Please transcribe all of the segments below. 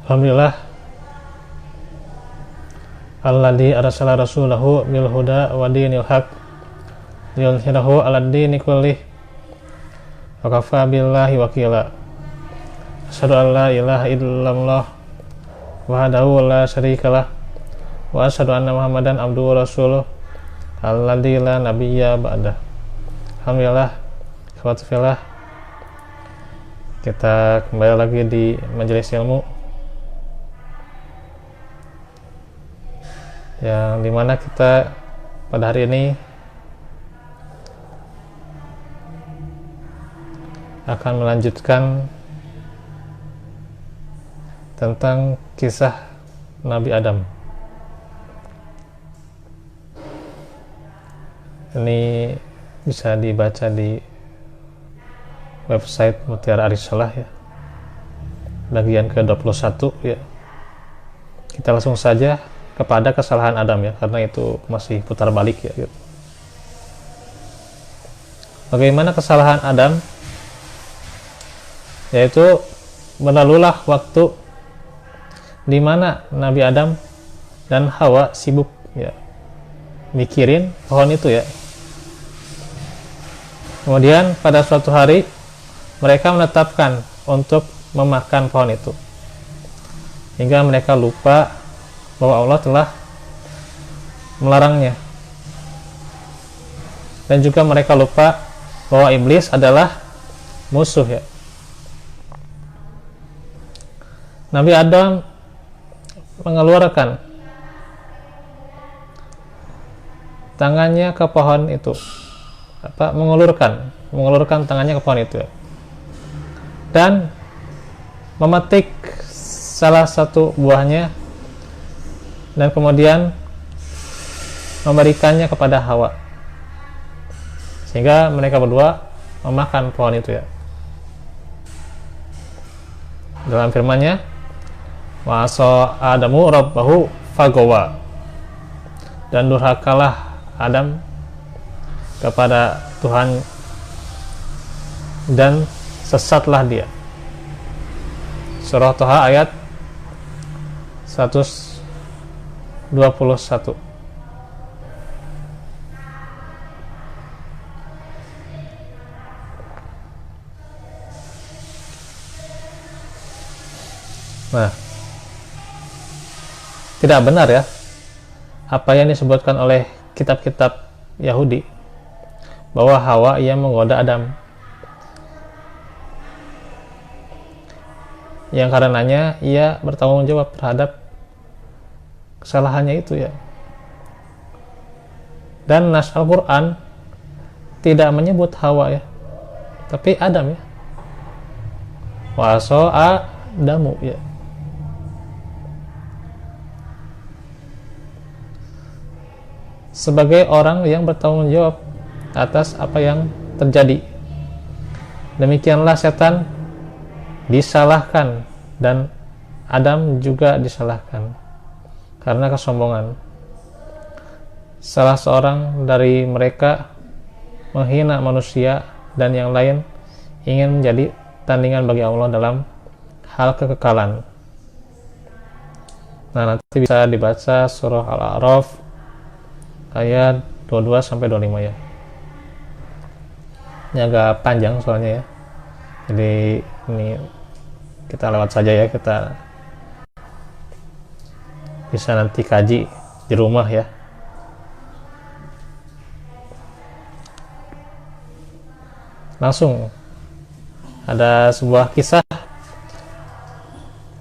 Alhamdulillah alladzi arsala rasulahu bil huda wa dinil haq liyudhhirahu 'alad dini kullih wa kafa billahi wakila. Asyhadu an la ilaha illallah wahdahu la syarikalah wa asyhadu anna Muhammadan abduhu wa rasuluh alladzi la nabiyya ba'dah. Alhamdulillah, ikhwati fillah, kita kembali lagi di majelis ilmu yang dimana kita pada hari ini akan melanjutkan tentang kisah Nabi Adam. Ini bisa dibaca di website Mutiara Arisalah ya, bagian ke-21 ya. Kita langsung saja kepada kesalahan Adam ya, karena itu masih putar balik ya gitu. Bagaimana kesalahan Adam? Yaitu berlalulah waktu di mana Nabi Adam dan Hawa sibuk ya mikirin pohon itu ya. Kemudian pada suatu hari mereka menetapkan untuk memakan pohon itu, hingga mereka lupa bahwa Allah telah melarangnya, dan juga mereka lupa bahwa iblis adalah musuh ya. Nabi Adam mengeluarkan tangannya ke pohon itu, mengulurkan tangannya ke pohon itu ya, dan memetik salah satu buahnya dan kemudian memberikannya kepada Hawa, sehingga mereka berdua memakan pohon itu ya. Dalam firman-Nya, wa asa Adamu rabbahu fagawa, dan durhakalah Adam kepada Tuhan dan sesatlah dia. Surah Thaha ayat 121. Nah, tidak benar ya apa yang disebutkan oleh kitab-kitab Yahudi bahwa Hawa yang menggoda Adam, yang karenanya ia bertanggung jawab terhadap kesalahannya itu ya. Dan nas Al-Quran tidak menyebut Hawa ya, tapi Adam ya. Wa asa Adamu ya. Sebagai orang yang bertanggung jawab atas apa yang terjadi, demikianlah setan disalahkan dan Adam juga disalahkan karena kesombongan. Salah seorang dari mereka menghina manusia dan yang lain ingin menjadi tandingan bagi Allah dalam hal kekekalan. Nah, nanti bisa dibaca surah Al-A'raf ayat 22 sampai 25 ya. Ini agak panjang soalnya ya. Jadi ini kita lewat saja ya, kita bisa nanti kaji di rumah ya. Langsung ada sebuah kisah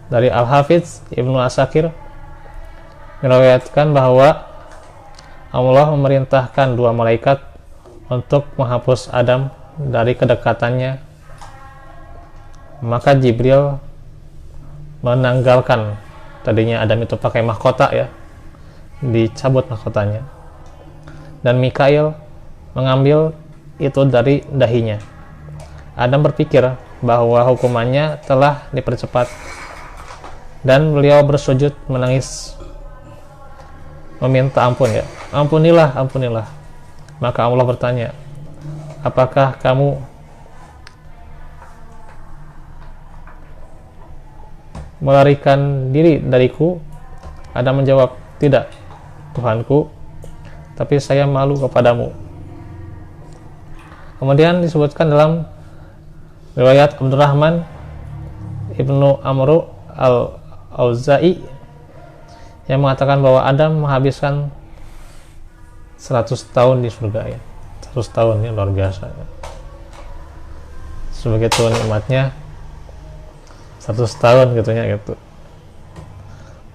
dari Al-Hafidz Ibnu Asakir meriwayatkan bahwa Allah memerintahkan dua malaikat untuk menghapus Adam dari kedekatannya. Maka Jibril menanggalkan, tadinya Adam itu pakai mahkota ya, dicabut mahkotanya, dan Mikail mengambil itu dari dahinya. Adam berpikir bahwa hukumannya telah dipercepat, dan beliau bersujud menangis meminta ampun ya. Ampunilah, ampunilah. Maka Allah bertanya, apakah kamu melarikan diri dariku? Adam menjawab, tidak, Tuhanku, tapi saya malu kepadamu. Kemudian disebutkan dalam riwayat Abdurrahman Ibnu Amru al-Auza'i yang mengatakan bahwa Adam menghabiskan 100 tahun di surga ya. 100 tahun ya, luar biasa ya. Sebegitu nikmatnya 100 tahun gitu ya gitu.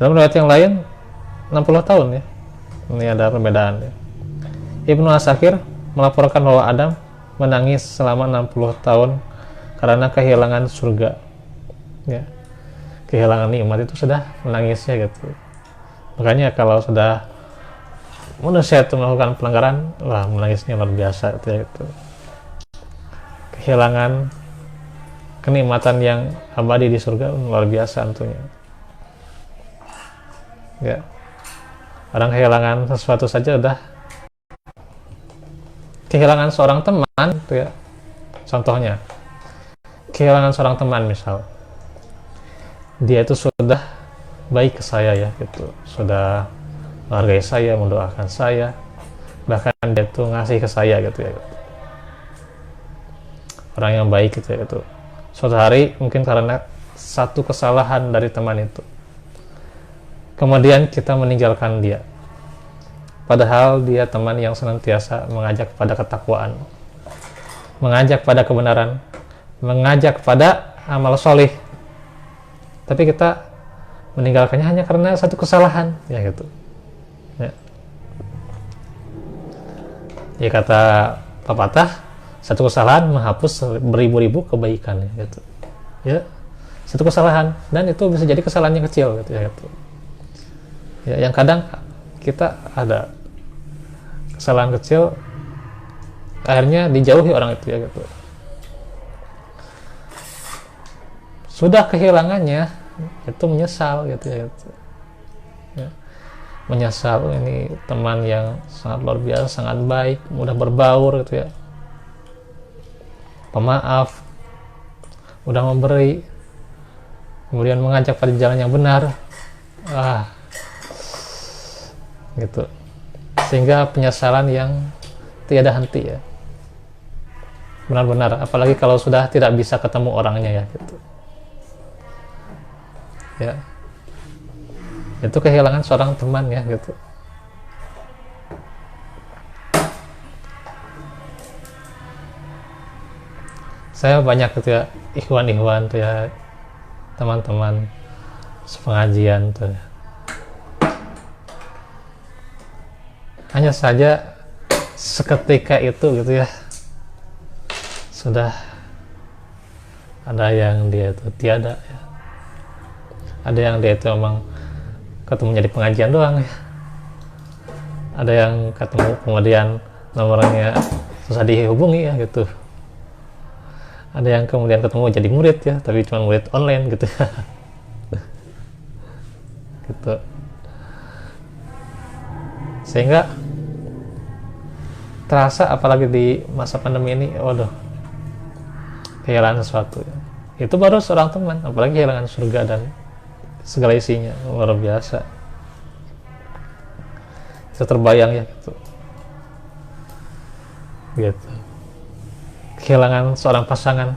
Dalam riwayat yang lain 60 tahun ya. Ini ada perbedaan ya. Ibnu Asakir melaporkan bahwa Adam menangis selama 60 tahun karena kehilangan surga. Ya. Kehilangan nikmat itu sudah menangisnya gitu. Makanya kalau sudah manusia itu melakukan pelanggaran, wah menangisnya luar biasa gitu ya gitu. Kehilangan kenikmatan yang abadi di surga luar biasa tentunya. Ya. Orang kehilangan sesuatu saja udah, kehilangan seorang teman gitu ya. Contohnya, kehilangan seorang teman misal. Dia itu sudah baik ke saya ya gitu. Sudah menghargai saya, mendoakan saya, bahkan dia tuh ngasih ke saya gitu ya gitu. Orang yang baik gitu ya gitu. Suatu hari mungkin karena satu kesalahan dari teman itu, kemudian kita meninggalkan dia, padahal dia teman yang senantiasa mengajak pada ketakwaan, mengajak pada kebenaran, mengajak pada amal soleh, tapi kita meninggalkannya hanya karena satu kesalahan ya gitu ya. Ya kata pepatah, satu kesalahan menghapus beribu-ribu kebaikan ya gitu ya. Satu kesalahan, dan itu bisa jadi kesalahan yang kecil gitu ya gitu ya, yang kadang kita ada kesalahan kecil akhirnya dijauhi orang itu ya gitu. Sudah kehilangannya itu menyesal gitu ya gitu ya. Menyesal, ini teman yang sangat luar biasa, sangat baik, mudah berbaur gitu ya, pemaaf, udah memberi, kemudian mengajak pada jalan yang benar, gitu, sehingga penyesalan yang tiada henti ya, benar-benar, apalagi kalau sudah tidak bisa ketemu orangnya ya gitu ya. Itu kehilangan seorang teman ya gitu. Saya banyak gitu ya ikhwan-ikhwan tuh ya, teman-teman sepengajian tuh ya. Hanya saja seketika itu gitu ya, sudah ada yang dia itu tiada ya. Ada yang dia itu memang ketemunya di pengajian doang ya. Ada yang ketemu kemudian nomornya susah dihubungi ya gitu. Ada yang kemudian ketemu jadi murid ya, tapi cuma murid online gitu ya. Gitu. Sehingga terasa apalagi di masa pandemi ini, waduh, kehilangan sesuatu ya. Itu baru seorang teman, apalagi kehilangan surga dan segala isinya, luar biasa. Bisa terbayang ya gitu. Gitu. Kehilangan seorang pasangan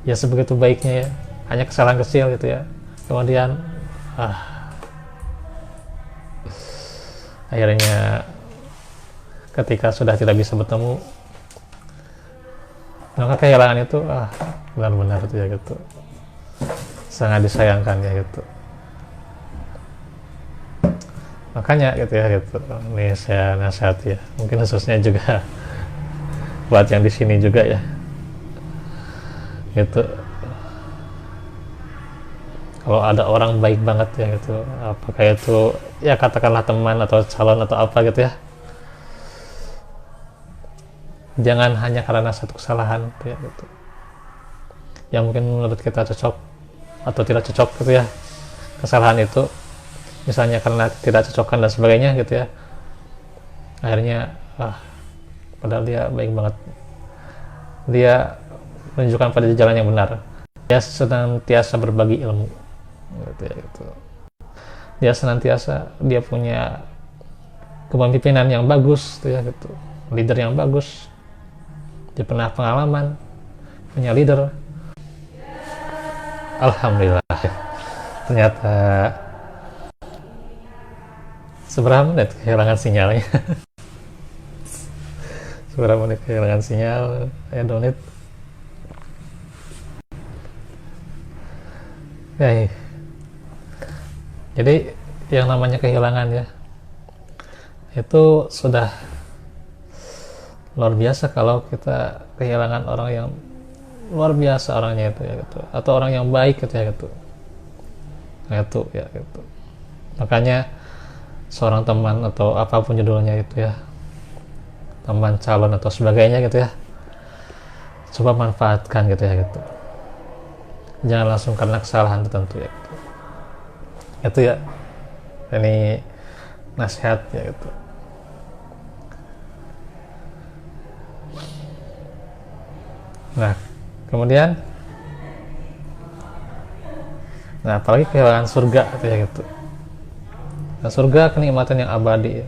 ya sebegitu baiknya ya, hanya kesalahan kecil gitu ya, kemudian akhirnya ketika sudah tidak bisa bertemu, maka kehilangan itu benar-benar itu ya gitu, sangat disayangkan ya gitu. Makanya gitu ya gitu, ini saya nasihat ya, mungkin khususnya juga buat yang di sini juga ya gitu. Kalau ada orang baik banget ya gitu, apakah itu ya katakanlah teman atau calon atau apa gitu ya, jangan hanya karena satu kesalahan gitu ya gitu, yang mungkin menurut kita cocok atau tidak cocok gitu ya, kesalahan itu misalnya karena tidak cocokkan dan sebagainya gitu ya, akhirnya padahal dia baik banget, dia menunjukkan pada jalan yang benar, dia senantiasa berbagi ilmu gitu ya gitu. Dia senantiasa dia punya kepemimpinan yang bagus gitu ya gitu, leader yang bagus, dia pernah pengalaman punya leader. Alhamdulillah. Ternyata seberapa menit kehilangan sinyalnya. Seberapa menit kehilangan sinyal ya donit ya. Jadi yang namanya kehilangan ya itu sudah luar biasa kalau kita kehilangan orang yang luar biasa orangnya itu ya gitu, atau orang yang baik gitu ya gitu. Nah, itu ya gitu. Makanya seorang teman atau apapun judulnya itu ya, teman, calon atau sebagainya gitu ya, coba manfaatkan gitu ya gitu. Jangan langsung karena kesalahan tertentu ya gitu. Itu ya, ini nasihat ya gitu. Nah, kemudian apalagi kehilangan surga gitu ya gitu. Nah, surga kenikmatan yang abadi ya.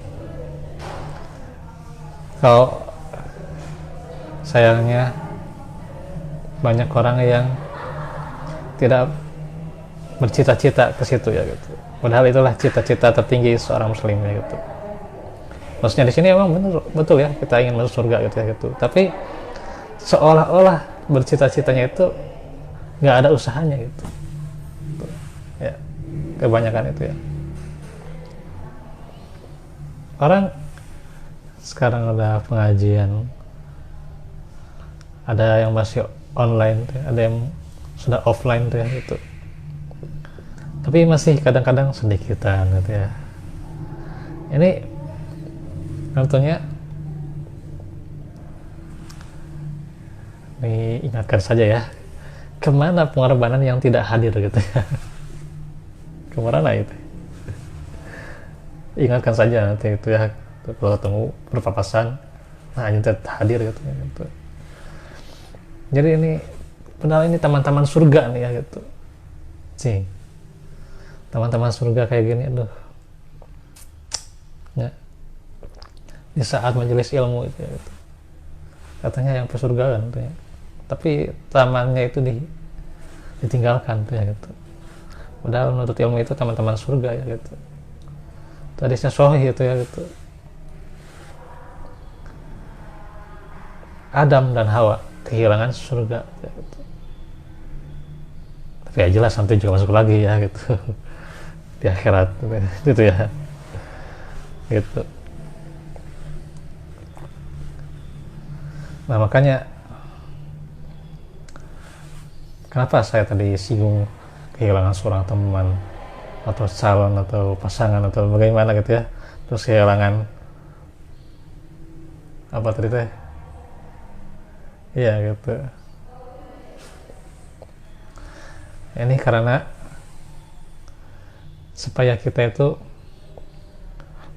Kalau sayangnya banyak orang yang tidak bercita-cita ke situ ya gitu. Padahal itulah cita-cita tertinggi seorang muslim ya gitu. Maksudnya di sini emang betul ya, kita ingin masuk surga gitu ya gitu. Tapi seolah-olah bercita-citanya itu nggak ada usahanya gitu. Ya, kebanyakan itu ya. Orang sekarang ada pengajian, ada yang masih online, ada yang sudah offline tuh ya gitu. Tapi masih kadang-kadang sedikitan gitu ya. Ini tentunya ingatkan saja ya, kemana pengorbanan yang tidak hadir gitu ya. Kemana itu? Ingatkan saja nanti itu ya, kalau ketemu berpapasan, nah ini tidak hadir gitu, gitu. Jadi ini padahal ini teman-teman surga nih ya gitu. Sih, teman-teman surga kayak gini, aduh. Ya. Di saat majelis ilmu itu ya gitu. Katanya yang pesurgaan tuh ya. Tapi tamannya itu ditinggalkan tuh ya gitu. Padahal menuntut ilmu itu teman-teman surga ya gitu. Hadisnya sahih itu ya gitu. Adam dan Hawa kehilangan surga ya gitu. Tapi ya jelas nanti juga masuk lagi ya gitu. Di akhirat gitu ya. Gitu. Nah, makanya kenapa saya tadi singgung kehilangan seorang teman atau calon atau pasangan atau bagaimana gitu ya, terus kehilangan apa tadi teh, iya gitu. Ini karena supaya kita itu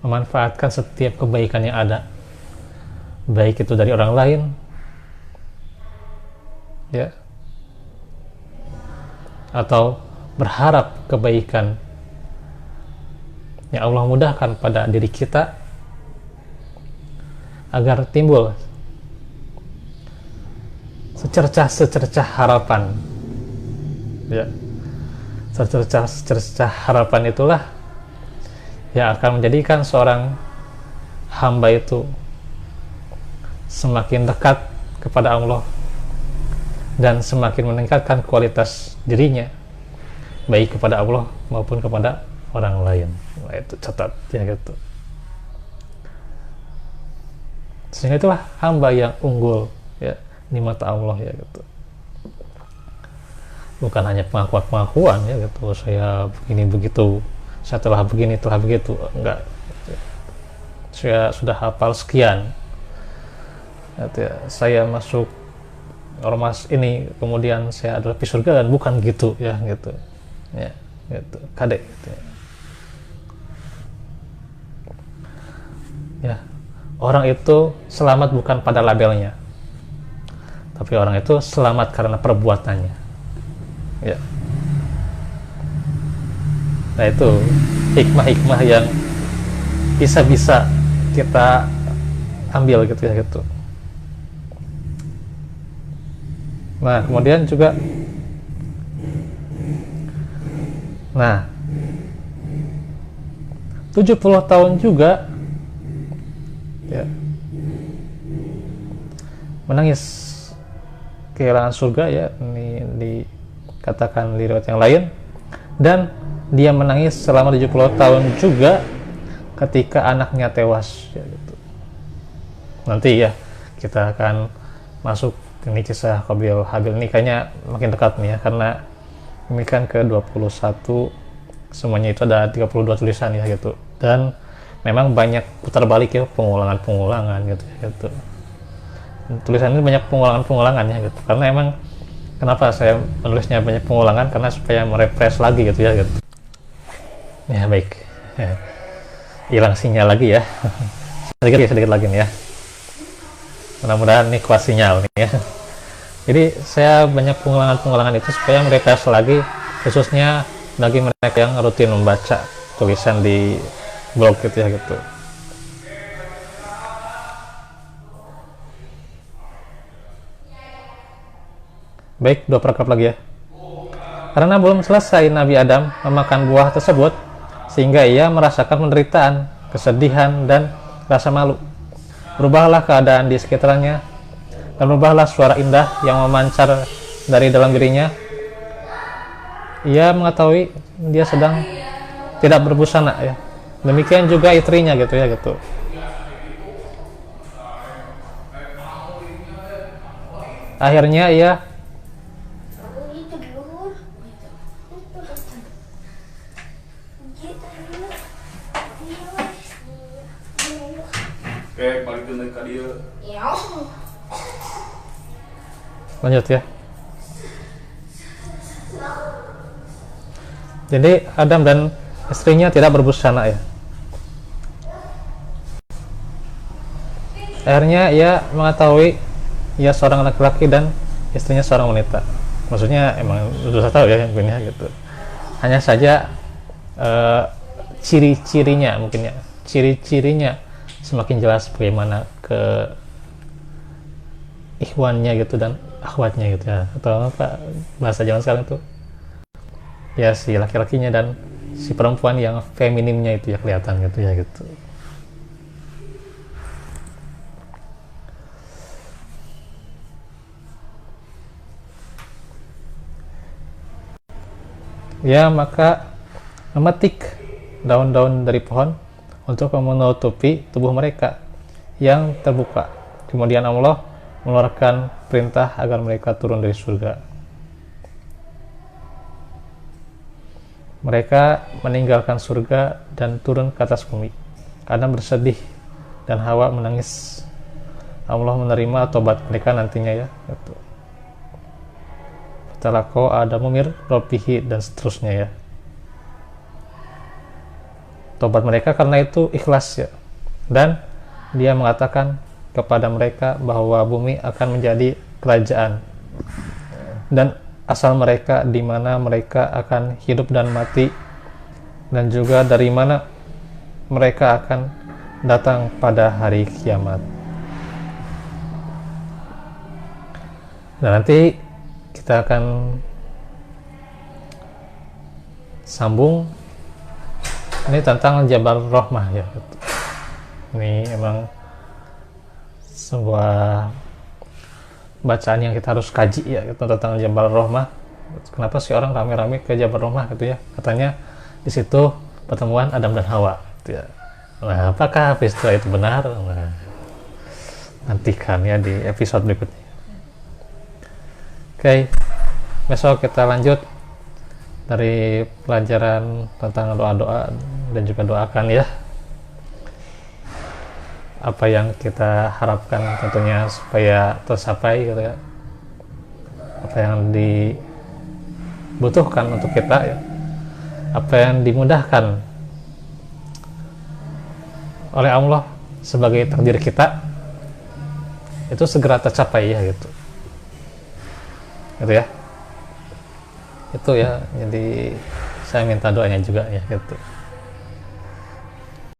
memanfaatkan setiap kebaikan yang ada, baik itu dari orang lain ya, atau berharap kebaikan yang Allah mudahkan pada diri kita agar timbul secercah harapan ya. Secercah harapan itulah yang akan menjadikan seorang hamba itu semakin dekat kepada Allah dan semakin meningkatkan kualitas dirinya baik kepada Allah maupun kepada orang lain. Nah, itu catat ya gitu. Sehingga itulah hamba yang unggul ya di mata Allah ya gitu. Bukan hanya pengakuan ya gitu, saya begini begitu, saya telah begini telah begitu, enggak. Saya sudah hafal sekian. Ya, saya masuk ormas ini kemudian saya adalah surga, dan bukan gitu ya gitu ya gitu kadek gitu ya. Orang itu selamat bukan pada labelnya, tapi orang itu selamat karena perbuatannya ya. Nah itu hikmah-hikmah yang bisa kita ambil gitu ya gitu. Nah kemudian juga, nah 70 tahun juga ya, menangis kehilangan surga ya, ini dikatakan di riwayat yang lain. Dan dia menangis selama 70 tahun juga ketika anaknya tewas ya, gitu. Nanti ya kita akan masuk ini kisah Qabil Habil, ini kayaknya makin dekat nih ya, karena ini kan ke 21, semuanya itu ada 32 tulisan ya gitu, dan memang banyak putar balik ya, pengulangan gitu ya gitu. Tulisan ini banyak pengulangannya gitu, karena emang kenapa saya menulisnya banyak pengulangan, karena supaya merefresh lagi gitu ya gitu. Ya baik, hilang sinyal lagi ya. sedikit lagi nih ya, mudah-mudahan ini kuat sinyal nih ya. Jadi saya banyak pengulangan itu supaya merefresh lagi, khususnya bagi mereka yang rutin membaca tulisan di blog gitu ya gitu. Baik, 2 paragraf lagi ya. Karena belum selesai Nabi Adam memakan buah tersebut, sehingga ia merasakan penderitaan, kesedihan, dan rasa malu. Berubahlah keadaan di sekitarnya, dan berubahlah suara indah yang memancar dari dalam dirinya. Ia mengetahui dia sedang tidak berbusana ya. Demikian juga istrinya gitu ya gitu. Akhirnya ia lanjut ya. Jadi Adam dan istrinya tidak berbusana ya. Akhirnya ia mengetahui ia seorang laki-laki dan istrinya seorang wanita. Maksudnya emang sudah tahu ya yang ini gitu. Hanya saja ciri-cirinya mungkin ya. Ciri-cirinya semakin jelas bagaimana ke ikhwannya gitu dan akhwatnya gitu ya, atau apa bahasa zaman sekarang tuh ya, si laki-lakinya dan si perempuan yang feminimnya itu ya kelihatan gitu ya gitu. Ya maka memetik daun-daun dari pohon untuk menutupi tubuh mereka yang terbuka. Kemudian Allah mengeluarkan perintah agar mereka turun dari surga. Mereka meninggalkan surga dan turun ke atas bumi. Adam bersedih dan Hawa menangis. Allah menerima tobat mereka nantinya ya. Talaqo Adamu mir Rabbihi dan seterusnya ya. Tobat mereka karena itu ikhlas ya. Dan dia mengatakan kepada mereka bahwa bumi akan menjadi kerajaan. Dan asal mereka, di mana mereka akan hidup dan mati, dan juga dari mana mereka akan datang pada hari kiamat. Dan nanti kita akan sambung ini tentang Jabal Rahmah ya. Ini emang sebuah bacaan yang kita harus kaji ya gitu, tentang Jabal Rahmah. Kenapa sih orang rame-rame ke Jabal Rahmah gitu ya? Katanya di situ pertemuan Adam dan Hawa gitu ya. Nah, apakah peristiwa itu benar? Nah, nantikan ya di episode berikutnya. Oke, besok kita lanjut dari pelajaran tentang doa-doa dan juga doakan ya. Apa yang kita harapkan tentunya supaya tercapai gitu ya, apa yang dibutuhkan untuk kita ya, apa yang dimudahkan oleh Allah sebagai takdir kita itu segera tercapai ya gitu ya, itu ya. Jadi saya minta doanya juga ya gitu.